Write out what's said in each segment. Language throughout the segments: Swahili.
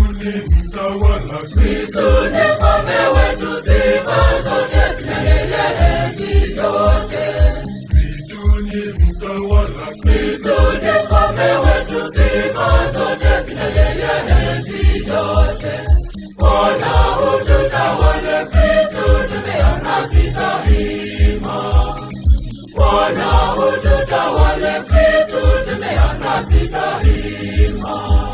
Mtawala Kristo ni mfalme wetu, sifa zote zimele enzi yote. Kristo ni mtawala, Kristo ni mfalme wetu, sifa zote zimele enzi yote. Bwana ututawale, Kristo tumeona sifa hima. Bwana ututawale, Kristo tumeona sifa hima.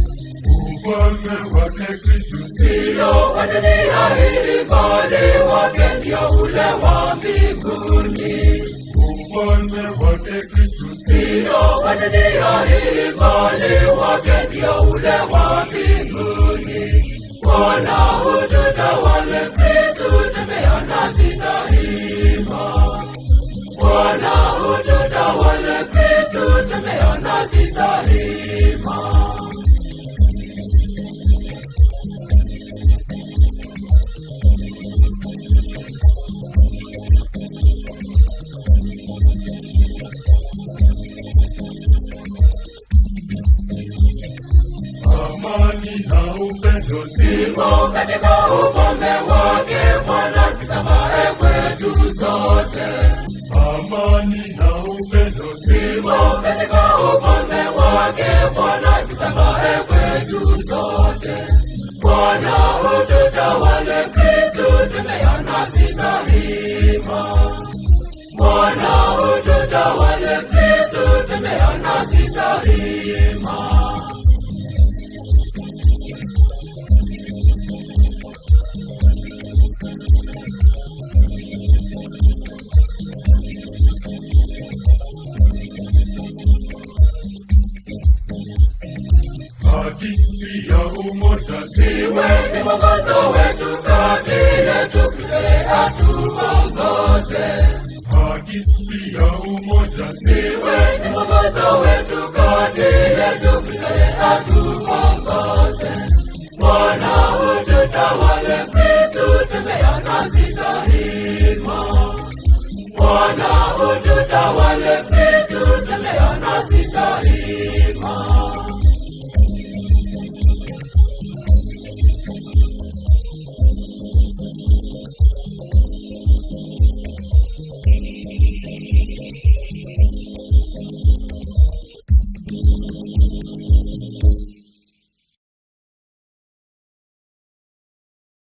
ufalme wake Kristo sio wa dunia hii, bali wake ndio ule wa mbinguni. ufalme wake Kristo sio wa dunia hii, bali wake ndio ule wa mbinguni. Bwana ututawale, Kristo tumeona sifa hima. Bwana ututawale, Kristo tumeona sifa hima. amani na upendo zimo katika ufalme wake Bwana, zisambae kwetu zote. amani na upendo zimo katika ufalme wake Bwana, zisambae kwetu zote. Bwana ututawale, Kristo tumeona sifa hima. Bwana ututawale, Kristo tumeona sifa hima. haki ya umoja ziwe ni mwongozo wetu, kati yetu Kristo atuongoze. haki ya umoja ziwe ni mwongozo wetu, kati yetu Kristo atuongoze. Bwana ututawale, Kristo tumeona sifa hima. Bwana ututawale,